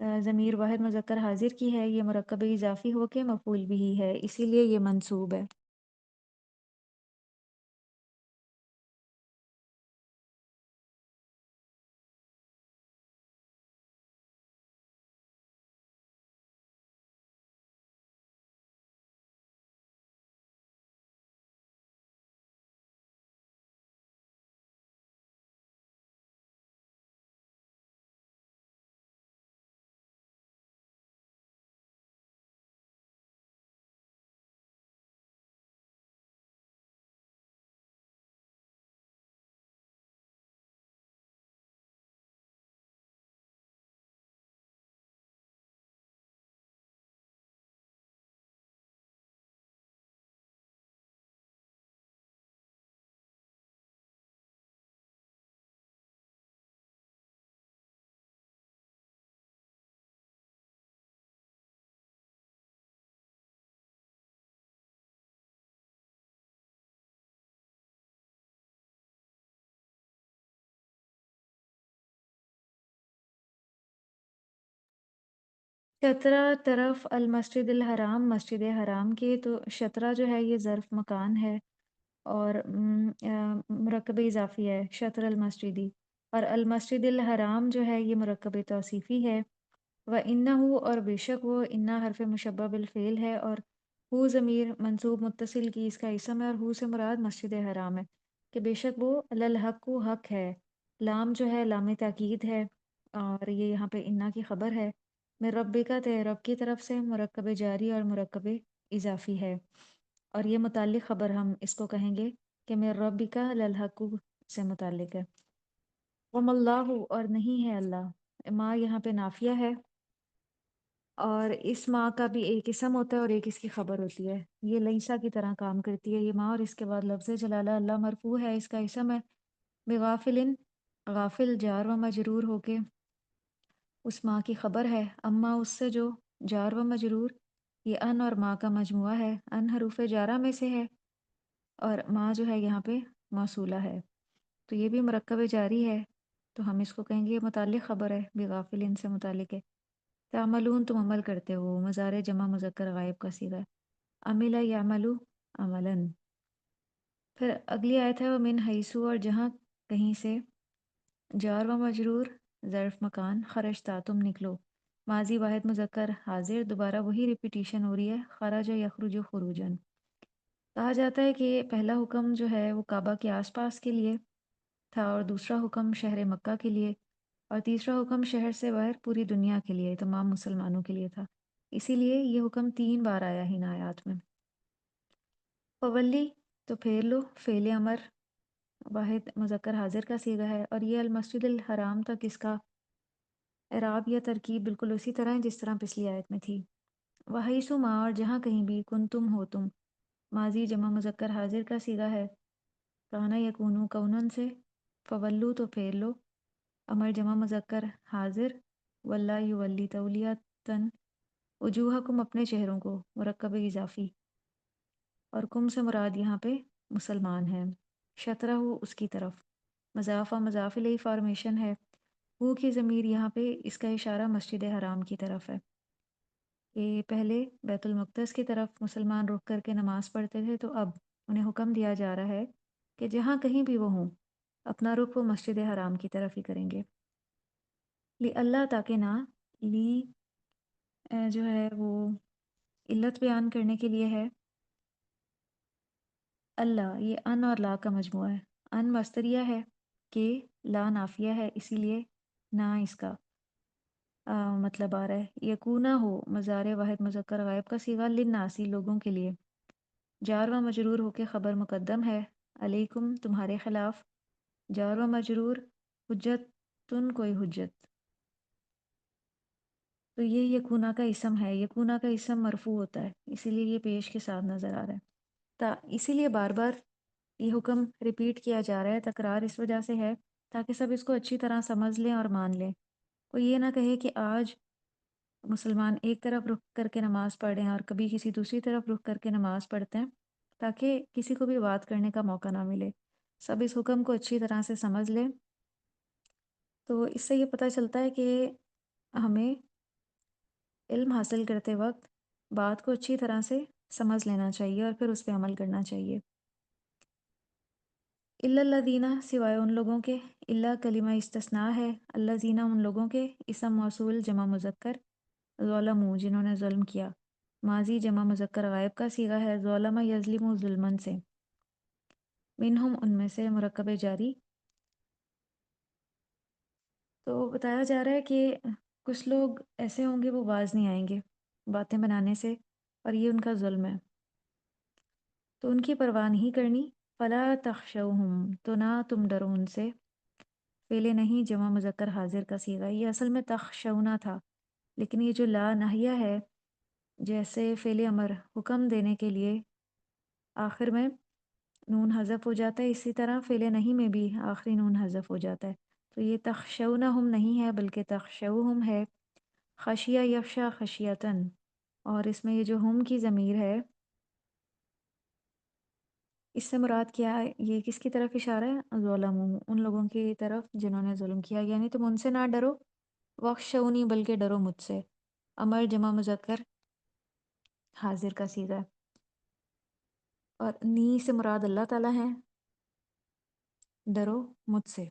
ضمیر واحد مذکر حاضر کی ہے، یہ مرکب اضافی ہو کے مفعول بھی ہے، اسی لیے یہ منصوب ہے۔ شطرہ طرف المسجد الحرام، مسجد حرام کے، تو شطرہ جو ہے یہ ظرف مکان ہے اور مرکب اضافی ہے، شطر المسجدی، اور المسجد الحرام جو ہے یہ مرکب توصیفی ہے۔ وَإِنَّهُ، اور بے شک وہ، انا حرف مشبہ بالفعل ہے، اور ہو ضمیر منصوب متصل کی اس کا اسم ہے، اور ہو سے مراد مسجد حرام ہے، کہ بے شک وہ للحق و حق ہے۔ لام جو ہے لام تاکید ہے، اور یہ یہاں پہ انا کی خبر ہے۔ میں رب کا، تے رب کی طرف سے، مرکب جاری اور مرکب اضافی ہے، اور یہ متعلق خبر ہم اس کو کہیں گے کہ میں رب کا للحق سے متعلق ہے۔ وم اللہ، اور نہیں ہے اللہ، ماں یہاں پہ نافیہ ہے، اور اس ماں کا بھی ایک اسم ہوتا ہے اور ایک اس کی خبر ہوتی ہے، یہ لیسا کی طرح کام کرتی ہے یہ ماں، اور اس کے بعد لفظ جلالہ اللہ مرفوع ہے، اس کا اسم ہے۔ بغافلن، غافل جار و مجرور ہو کے اس ماں کی خبر ہے، اما اس سے جو، جار و مجرور، یہ ان اور ماں کا مجموعہ ہے، ان حروف جارہ میں سے ہے، اور ماں جو ہے یہاں پہ موصولہ ہے، تو یہ بھی مرکب جاری ہے، تو ہم اس کو کہیں گے یہ متعلق خبر ہے، بغافلن سے متعلق ہے۔ تعملون، تم عمل کرتے ہو، مضارع جمع مذکر غائب کا صیغہ ہے، عمل یعملو عملاً۔ پھر اگلی آیت ہے، ومن حیثو، اور جہاں کہیں سے، جار و مجرور، ظرف مکان، خرجتا، تم نکلو، ماضی واحد مذکر حاضر، دوبارہ وہی ریپیٹیشن ہو رہی ہے، خرج یخرج خروجن۔ کہا جاتا ہے کہ پہلا حکم جو ہے وہ کعبہ کے آس پاس کے لیے تھا، اور دوسرا حکم شہر مکہ کے لیے، اور تیسرا حکم شہر سے باہر پوری دنیا کے لیے، تمام مسلمانوں کے لیے تھا، اسی لیے یہ حکم 3 بار آیا ہی ان آیات میں۔ فولی، تو پھیر لو، فعل امر واحد مذکر حاضر کا صیغہ ہے، اور یہ المسجد الحرام تک اس کا اعراب یا ترکیب بالکل اسی طرح ہے جس طرح پچھلی آیت میں تھی۔ وحیث ما، اور جہاں کہیں بھی، کن تم ہو تم، ماضی جمع مذکر حاضر کا صیغہ ہے، کانا یکونو کونن سے، فولو، تو پھیر لو، امر جمع مذکر حاضر، واللہ یولی تولیتن، وجوہکم، اپنے چہروں کو، مرکب اضافی، اور کم سے مراد یہاں پہ مسلمان ہیں، شطرہ ہو اس کی طرف، مضاف و مضاف الیہ فارمیشن ہے، ہو کی ضمیر یہاں پہ اس کا اشارہ مسجد حرام کی طرف ہے، کہ پہلے بیت المقدس کی طرف مسلمان رخ کر کے نماز پڑھتے تھے، تو اب انہیں حکم دیا جا رہا ہے کہ جہاں کہیں بھی وہ ہوں اپنا رخ وہ مسجد حرام کی طرف ہی کریں گے، لی اللہ، تاکہ نہ، لی جو ہے وہ علت بیان کرنے کے لیے ہے، اللہ یہ ان اور لا کا مجموعہ ہے، ان مستریہ ہے کہ لا نافیہ ہے، اسی لیے نہ اس کا مطلب آ رہا ہے، یکونا ہو مضارع واحد مذکر غائب کا صیغہ، للناسی، لوگوں کے لیے، جار و مجرور ہو کے خبر مقدم ہے، علیکم، تمہارے خلاف، جار و مجرور، حجت تن، کوئی حجت، تو یہ یکونا کا اسم ہے، یکونا کا اسم مرفوع ہوتا ہے، اسی لیے یہ پیش کے ساتھ نظر آ رہا ہے، اسی لیے بار بار یہ حکم ریپیٹ کیا جا رہا ہے، تکرار اس وجہ سے ہے تاکہ سب اس کو اچھی طرح سمجھ لیں اور مان لیں، کوئی یہ نہ کہے کہ آج مسلمان ایک طرف رخ کر کے نماز پڑھ رہے ہیں اور کبھی کسی دوسری طرف رخ کر کے نماز پڑھتے ہیں، تاکہ کسی کو بھی بات کرنے کا موقع نہ ملے، سب اس حکم کو اچھی طرح سے سمجھ لیں۔ تو اس سے یہ پتہ چلتا ہے کہ ہمیں علم حاصل کرتے وقت بات کو اچھی طرح سے سمجھ لینا چاہیے اور پھر اس پہ عمل کرنا چاہیے۔ الا الذین سوائے ان لوگوں کے، الا کلمہ استثناء ہے، الذین ان لوگوں کے، اسم موصول جمع مذکر، ظلموا جنہوں نے ظلم کیا، ماضی جمع مذکر غائب کا صیغہ ہے، ظلم یظلم ظلمن سے، منہم ان میں سے، مرکب جاری۔ تو بتایا جا رہا ہے کہ کچھ لوگ ایسے ہوں گے وہ باز نہیں آئیں گے باتیں بنانے سے، اور یہ ان کا ظلم ہے، تو ان کی پرواہ نہیں کرنی۔ فلا تخشوہم تو نہ تم ڈرو ان سے، فعل نہیں جمع مذکر حاضر کا صیغہ، یہ اصل میں تخشونا تھا، لیکن یہ جو لا ناہیہ ہے، جیسے فعل امر حکم دینے کے لیے آخر میں نون حذف ہو جاتا ہے، اسی طرح فعل نہیں میں بھی آخری نون حذف ہو جاتا ہے، تو یہ تخشونہم نہیں ہے بلکہ تخشوہم ہے، خشیہ یخشا خشیتن، اور اس میں یہ جو ہم کی ضمیر ہے اس سے مراد کیا ہے؟ یہ کس کی طرف اشارہ ہے؟ ظلموا، ان لوگوں کی طرف جنہوں نے ظلم کیا، یعنی تم ان سے نہ ڈرو، وخشونی بلکہ ڈرو مجھ سے، امر جمع مذکر حاضر کا صیغہ ہے، اور نی سے مراد اللہ تعالیٰ ہے، ڈرو مجھ سے،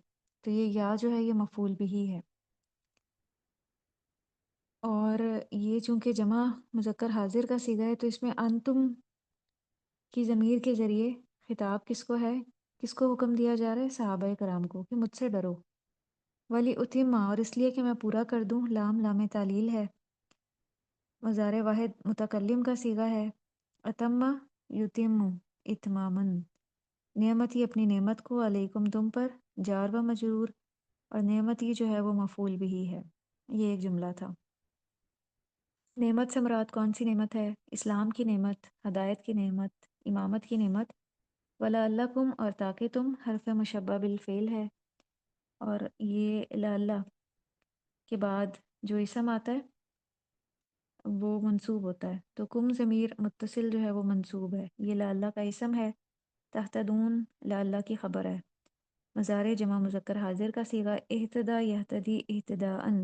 تو یہ یا جو ہے یہ مفعول بھی ہے، اور یہ چونکہ جمع مذکر حاضر کا صیغہ ہے تو اس میں انتم کی ضمیر کے ذریعے خطاب کس کو ہے، کس کو حکم دیا جا رہا ہے؟ صحابہ کرام کو، کہ مجھ سے ڈرو، ولی اتما اور اس لیے کہ میں پورا کر دوں، لام لام تعلیل ہے، مضارع واحد متکلم کا صیغہ ہے، اتما یتم اتمامن، نعمت ہی اپنی نعمت کو، علیکم تم پر، جار و مجرور، اور نعمت ہی جو ہے وہ مفعول بھی ہے، یہ ایک جملہ تھا۔ نعمت سے مراد کون سی نعمت ہے؟ اسلام کی نعمت، ہدایت کی نعمت، امامت کی نعمت، وَلَعَلَّكُمْ اور تاکہ تم، حرف مشبہ بالفعل ہے، اور یہ لعلہ کے بعد جو اسم آتا ہے وہ منصوب ہوتا ہے، تو کم ضمیر متصل جو ہے وہ منصوب ہے، یہ لعلہ کا اسم ہے، تہتدون لعلہ کی خبر ہے، مضارع جمع مذکر حاضر کا صیغہ، اہتدا یہتدی اہتداءً۔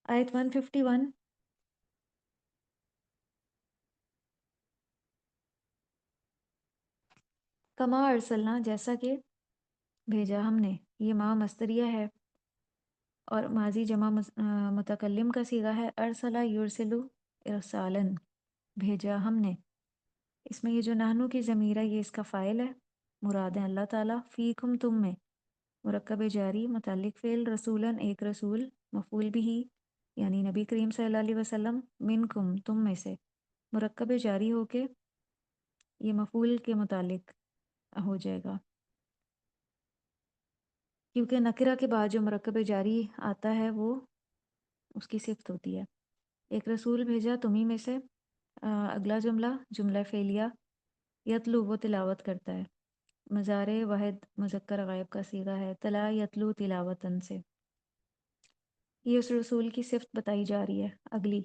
آیت 151، کما ارسلنا جیسا کہ بھیجا ہم نے، یہ ماں مصدریہ ہے، اور ماضی جمع متکلم کا صیغہ ہے، ارسلہ یرسلو ارسالن، بھیجا ہم نے، اس میں یہ جو نحنو کی ضمیر ہے یہ اس کا فاعل ہے، مراد ہے اللہ تعالیٰ، فیکم تم میں، مرکب جاری متعلق فعل، رسولن ایک رسول، مفعول بھی یعنی نبی کریم صلی اللہ علیہ وسلم، منکم تم میں سے، مرکب جاری ہو کے یہ مفعول کے متعلق ہو جائے گا، کیونکہ نکرہ کے بعد جو مرکب جاری آتا ہے وہ اس کی صفت ہوتی ہے۔ ایک رسول بھیجا تمہیں میں سے، اگلا جملہ جملہ فعلیہ، یتلو وہ تلاوت کرتا ہے، مضارع واحد مذکر غائب کا صیغہ ہے، تلا یتلو تلاوتن سے، یہ اس رسول کی صفت بتائی جا رہی ہے اگلی،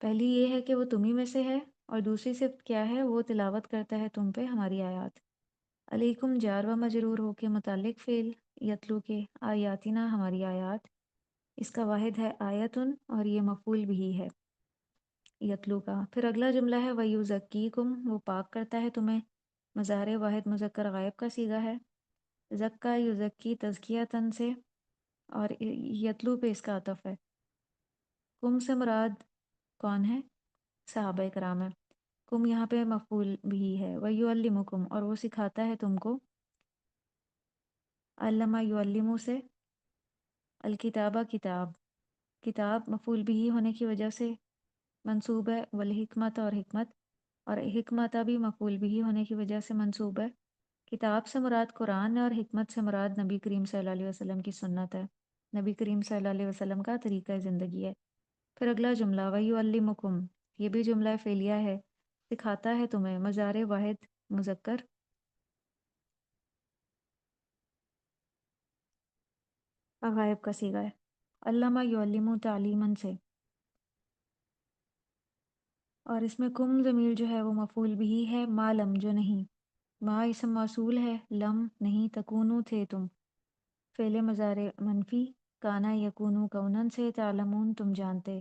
پہلی یہ ہے کہ وہ تمہیں میں سے ہے، اور دوسری صفت کیا ہے؟ وہ تلاوت کرتا ہے تم پہ ہماری آیات، علیکم جار و مجرور ہو کے متعلق فعل، یتلو کے، آیاتنا ہماری آیات، اس کا واحد ہے آیتن، اور یہ مفعول بھی ہے یتلو کا۔ پھر اگلا جملہ ہے وَيُزَكِّيكُمْ وہ پاک کرتا ہے تمہیں، مضارع واحد مذکر غائب کا صیغہ ہے، زکا یزکی تزکیتاً سے، اور یتلو پہ اس کا عطف ہے، کم سے مراد کون ہے؟ صحابہ کرام ہے، کم یہاں پہ مفعول بھی ہے، وَيُعَلِّمُكُمْ اور وہ سکھاتا ہے تم کو، علامہ یعلمو سے، الکتابہ کتاب، کتاب مفعول بھی ہونے کی وجہ سے منصوب ہے، والحکمت اور حکمت، اور حکمت بھی مفعول بھی ہونے کی وجہ سے منصوب ہے، کتاب سے مراد قرآن ہے، اور حکمت سے مراد نبی کریم صلی اللہ علیہ وسلم کی سنت ہے، نبی کریم صلی اللہ علیہ وسلم کا طریقہ زندگی ہے۔ پھر اگلا جملہ وَيُعَلِّمُكُمْ یہ بھی جملہ فعلیہ ہے، سکھاتا ہے تمہیں، مضارع واحد مذکر غائب کا صیغہ ہے، علامہ یعلم تعلیماً سے، اور اس میں کم ضمیر جو ہے وہ مفعول بھی ہے، ما لم جو نہیں، ما اسم موصول ہے، لم نہیں، تکونو تھے تم، فعل مضارع منفی، کانا یکونو کونن سے، تعلمون تم جانتے،